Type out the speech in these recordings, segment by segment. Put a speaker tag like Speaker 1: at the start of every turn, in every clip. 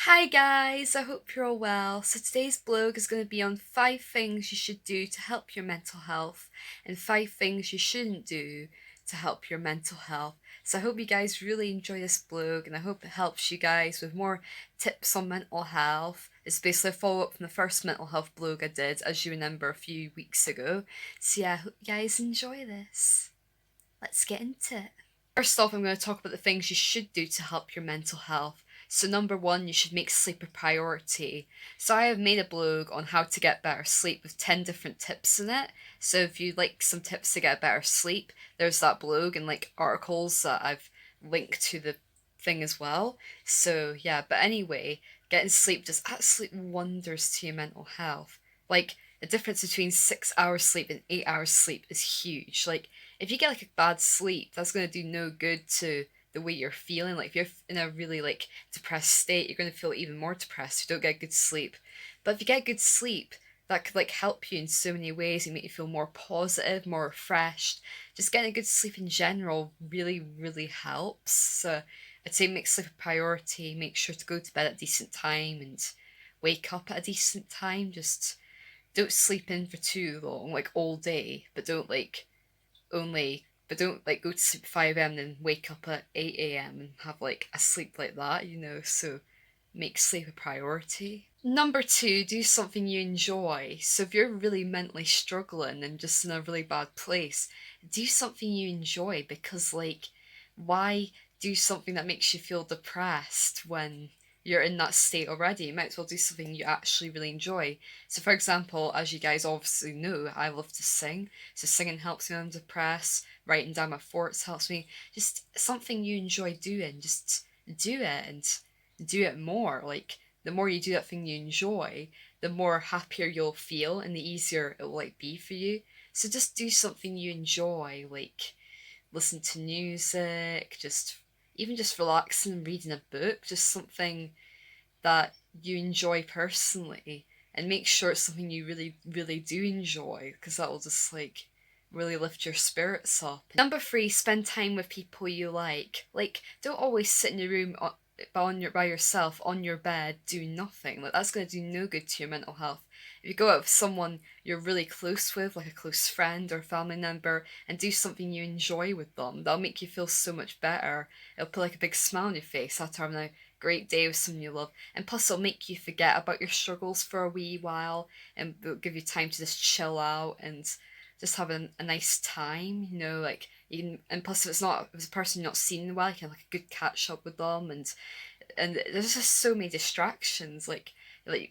Speaker 1: Hi guys, I hope you're all well. So today's blog is going to be on 5 things you should do to help your mental health and 5 things you shouldn't do to help your mental health. So I hope you guys really enjoy this blog and I hope it helps you guys with more tips on mental health. It's basically a follow-up from the first mental health blog I did, as you remember, a few weeks ago. So yeah, I hope you guys enjoy this. Let's get into it. First off, I'm going to talk about the things you should do to help your mental health. So, number one, you should make sleep a priority. So, I have made a blog on how to get better sleep with 10 different tips in it. So, if you'd like some tips to get better sleep, there's that blog and like articles that I've linked to the thing as well. So, yeah, but anyway, getting sleep does absolute wonders to your mental health. Like, the difference between 6 hours sleep and 8 hours sleep is huge. Like, if you get like a bad sleep, that's going to do no good to the way you're feeling. Like if you're in a really like depressed state, you're going to feel even more depressed if you don't get good sleep. But if you get good sleep, that could like help you in so many ways and make you feel more positive, more refreshed. Just getting a good sleep in general really helps. So I'd say make sleep a priority. Make sure to go to bed at a decent time and wake up at a decent time. Just don't sleep in for too long, like all day, but don't like go to sleep 5 a.m. and then wake up at 8 a.m. and have like a sleep like that. So make sleep a priority. Number two, do something you enjoy. So if you're really mentally struggling and just in a really bad place, do something you enjoy because like why do something that makes you feel depressed when you're in that state already? You might as well do something you actually really enjoy. So for example, as you guys obviously know, I love to sing. So singing helps me when I'm depressed, writing down my thoughts helps me. Just something you enjoy doing, just do it and do it more. Like the more you do that thing you enjoy, the more happier you'll feel and the easier it will like be for you. So just do something you enjoy, like listen to music, just even just relaxing and reading a book, just something that you enjoy personally, and make sure it's something you really do enjoy because that will just like really lift your spirits up. Number three, spend time with people you like. Like don't always sit in your room by yourself on your bed doing nothing. Like that's going to do no good to your mental health. If you go out with someone you're really close with, like a close friend or family member, and do something you enjoy with them, that'll make you feel so much better. It'll put like a big smile on your face after having a great day with someone you love, and plus it'll make you forget about your struggles for a wee while, and it'll give you time to just chill out and just have a nice time. Like you can, and plus if it's a person you're not seen in a while, you can have like a good catch up with them, and there's just so many distractions. Like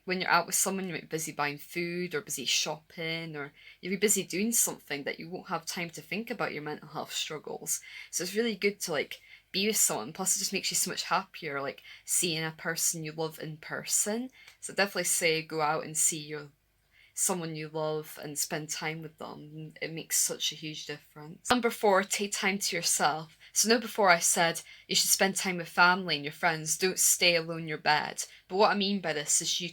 Speaker 1: when you're out with someone, you might be busy buying food or busy shopping, or you'll be busy doing something that you won't have time to think about your mental health struggles. So it's really good to like be with someone. Plus, it just makes you so much happier, like seeing a person you love in person. So definitely say go out and see someone you love and spend time with them. It makes such a huge difference. Number four, take time to yourself. So know before I said you should spend time with family and your friends. Don't stay alone in your bed. But what I mean by this is you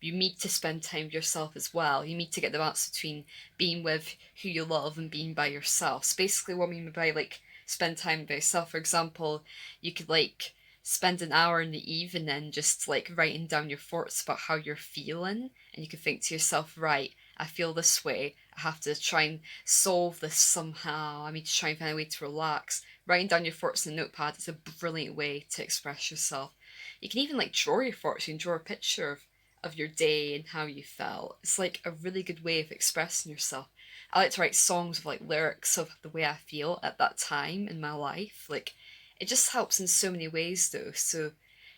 Speaker 1: need to spend time with yourself as well. You need to get the balance between being with who you love and being by yourself. So basically what I mean by like spend time by yourself, for example, you could like spend an hour in the evening just like writing down your thoughts about how you're feeling, and you can think to yourself, right, I feel this way, I have to try and solve this somehow, I need to try and find a way to relax. Writing down your thoughts in a notepad is a brilliant way to express yourself. You can even like draw your thoughts. You can draw a picture of your day and how you felt. It's like a really good way of expressing yourself. I like to write songs with like lyrics of the way I feel at that time in my life. Like it just helps in so many ways though. So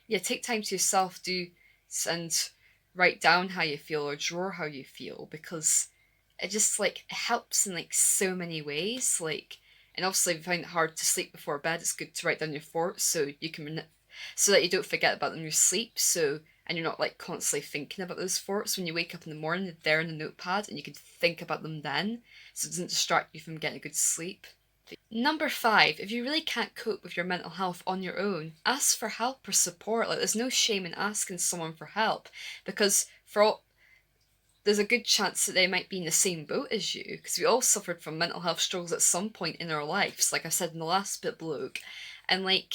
Speaker 1: yeah, take time to yourself, do and write down how you feel or draw how you feel, because it just like it helps in like so many ways. Like, and obviously if you find it hard to sleep before bed, it's good to write down your thoughts so that you don't forget about them in your sleep. So and you're not like constantly thinking about those thoughts when you wake up in the morning. They're in the notepad and you can think about them then, so it doesn't distract you from getting a good sleep. Number five, if you really can't cope with your mental health on your own, ask for help or support. Like, there's no shame in asking someone for help, because there's a good chance that they might be in the same boat as you, because we all suffered from mental health struggles at some point in our lives, like I said in the last bit blog. And like,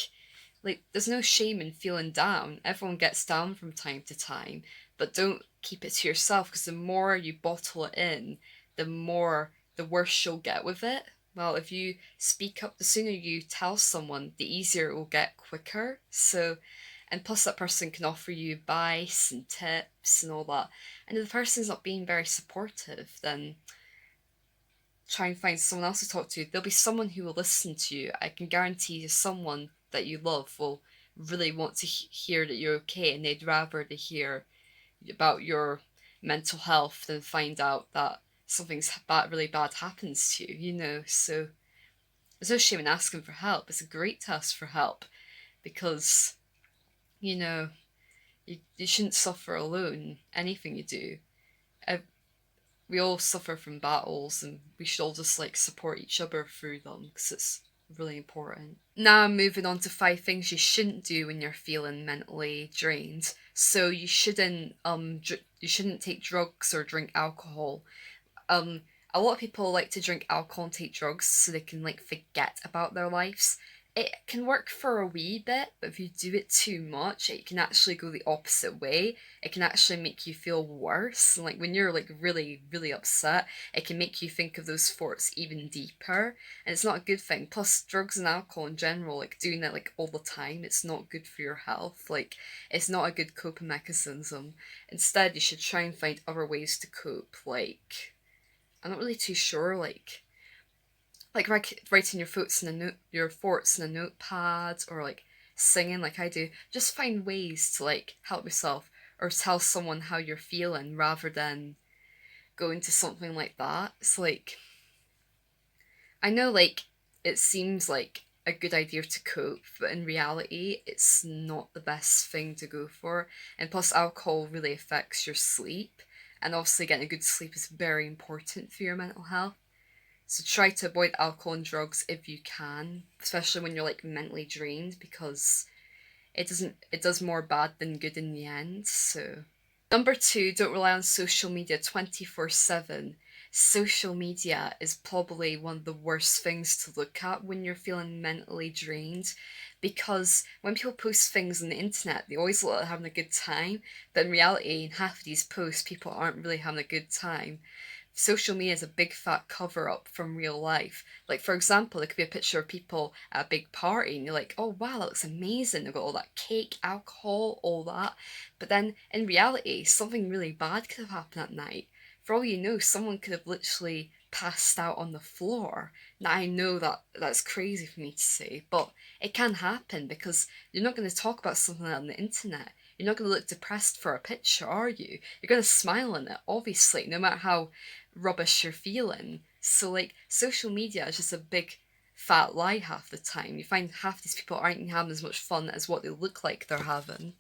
Speaker 1: Like, there's no shame in feeling down. Everyone gets down from time to time, but don't keep it to yourself, because the more you bottle it in, the worse you'll get with it. Well, if you speak up, the sooner you tell someone, the easier it will get quicker. So, and plus that person can offer you advice and tips and all that. And if the person's not being very supportive, then try and find someone else to talk to. There'll be someone who will listen to you. I can guarantee you someone that you love will really want to hear that you're okay, and they'd rather to hear about your mental health than find out that something's bad, really bad happens to you, So there's no shame in asking for help. It's great to ask for help because, you know, you shouldn't suffer alone, anything you do. We all suffer from battles, and we should all just like support each other through them because it's really important. Now I'm moving on to 5 things you shouldn't do when you're feeling mentally drained. So you shouldn't take drugs or drink alcohol. um a lot of people like to drink alcohol and take drugs so they can like forget about their lives. It can work for a wee bit, but if you do it too much, it can actually go the opposite way. It can actually make you feel worse. Like when you're like really, really upset, it can make you think of those thoughts even deeper. And it's not a good thing. Plus, drugs and alcohol in general, like doing that like all the time, it's not good for your health. Like it's not a good coping mechanism. Instead, you should try and find other ways to cope. Like I'm not really too sure. Like writing your thoughts in a notepad, or like singing, like I do. Just find ways to like help yourself, or tell someone how you're feeling rather than go into something like that. It's like I know, like it seems like a good idea to cope, but in reality, it's not the best thing to go for. And plus, alcohol really affects your sleep, and obviously, getting a good sleep is very important for your mental health. So try to avoid alcohol and drugs if you can, especially when you're like mentally drained, because it does more bad than good in the end. So number 2, don't rely on social media 24/7. Social media is probably one of the worst things to look at when you're feeling mentally drained, because when people post things on the internet, they always look like having a good time, but in reality, in half of these posts, people aren't really having a good time. Social media is a big fat cover up from real life. Like, for example, it could be a picture of people at a big party, and you're like, oh wow, that looks amazing. They've got all that cake, alcohol, all that. But then in reality, something really bad could have happened that night. For all you know, someone could have literally passed out on the floor. Now, I know that that's crazy for me to say, but it can happen because you're not going to talk about something on the internet. You're not going to look depressed for a picture, are you? You're going to smile in it, obviously, no matter how rubbish you're feeling. So like social media is just a big fat lie half the time. You find half these people aren't having as much fun as what they look like they're having.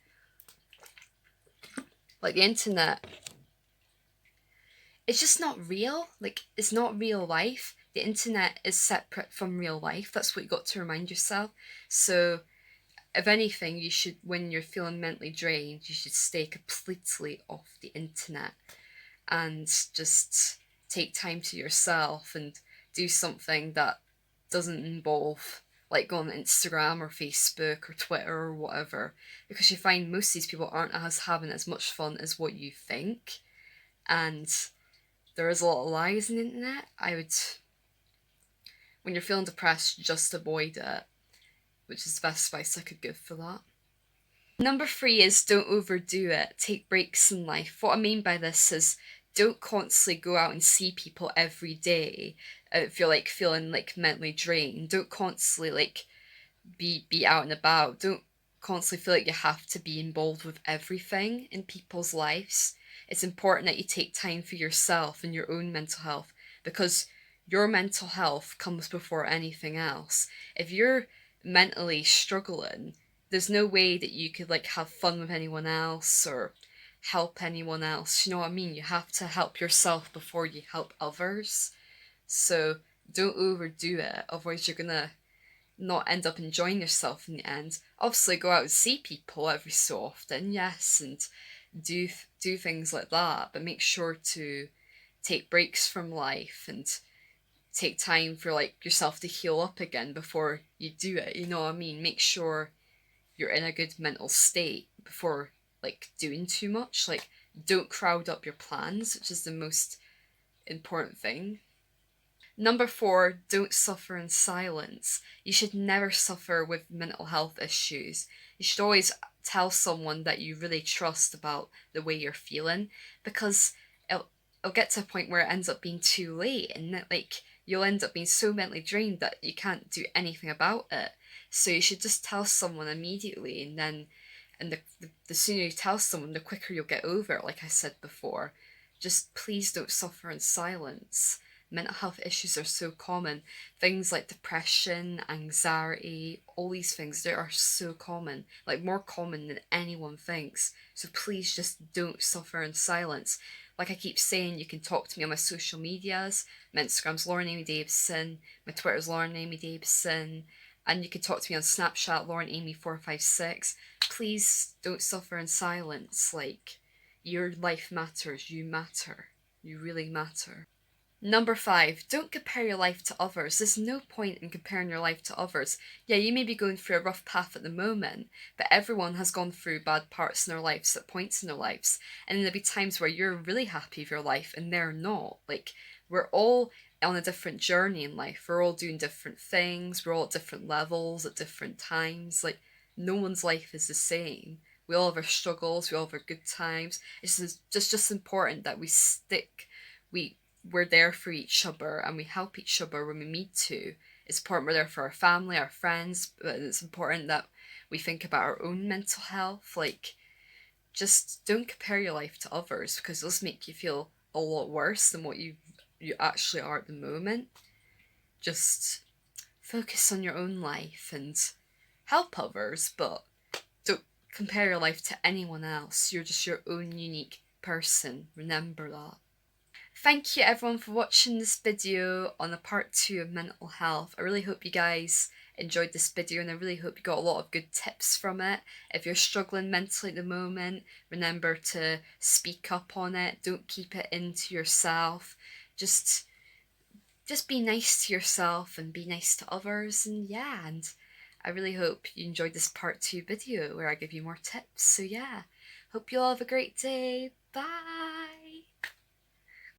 Speaker 1: Like the internet, it's just not real. Like it's not real life. The internet is separate from real life. That's what you got to remind yourself. So if anything, you should, when you're feeling mentally drained, you should stay completely off the internet and just take time to yourself and do something that doesn't involve like going on Instagram or Facebook or Twitter or whatever, because you find most of these people aren't as having as much fun as what you think, and there is a lot of lies on the internet. I would, when you're feeling depressed, just avoid it, which is the best advice I could give for that. Number 3 is don't overdo it. Take breaks in life. What I mean by this is don't constantly go out and see people every day if you're like feeling like mentally drained. Don't constantly like be out and about. Don't constantly feel like you have to be involved with everything in people's lives. It's important that you take time for yourself and your own mental health, because your mental health comes before anything else. If you're mentally struggling, there's no way that you could like have fun with anyone else or help anyone else. You know what I mean? You have to help yourself before you help others. So don't overdo it, otherwise you're gonna not end up enjoying yourself in the end. Obviously, go out and see people every so often, yes, and do things like that, but make sure to take breaks from life and take time for like yourself to heal up again before you do it. You know what I mean? Make sure you're in a good mental state before like doing too much. Like, don't crowd up your plans, which is the most important thing. Number four, don't suffer in silence. You should never suffer with mental health issues. You should always tell someone that you really trust about the way you're feeling, because it'll get to a point where it ends up being too late, and that, like, you'll end up being so mentally drained that you can't do anything about it. So you should just tell someone immediately, and then and the sooner you tell someone, the quicker you'll get over it, like I said before. Just please don't suffer in silence. Mental health issues are so common. Things like depression, anxiety, all these things, they are so common, like more common than anyone thinks. So please just don't suffer in silence. Like I keep saying, you can talk to me on my social medias. My Instagram's Lauren Amy Davison, my Twitter's Lauren Amy Davison, and you can talk to me on Snapchat, Lauren Amy 456. Please don't suffer in silence. Like, your life matters. You matter. You really matter. Number five, don't compare your life to others. There's no point in comparing your life to others. Yeah, you may be going through a rough path at the moment, but everyone has gone through bad parts in their lives at points in their lives. And there'll be times where you're really happy with your life and they're not. Like, we're all on a different journey in life. We're all doing different things. We're all at different levels at different times. Like, no one's life is the same. We all have our struggles. We all have our good times. It's just important that we we're there for each other and we help each other when we need to. It's important we're there for our family, our friends, but it's important that we think about our own mental health. Like, just don't compare your life to others, because it'll just make you feel a lot worse than what you actually are at the moment. Just focus on your own life and help others, but don't compare your life to anyone else. You're just your own unique person. Remember that. Thank you everyone for watching this video on the part 2 of mental health. I really hope you guys enjoyed this video and I really hope you got a lot of good tips from it. If you're struggling mentally at the moment, remember to speak up on it. Don't keep it into yourself. Just be nice to yourself and be nice to others, and yeah, and I really hope you enjoyed this part 2 video where I give you more tips. So yeah, hope you all have a great day. Bye!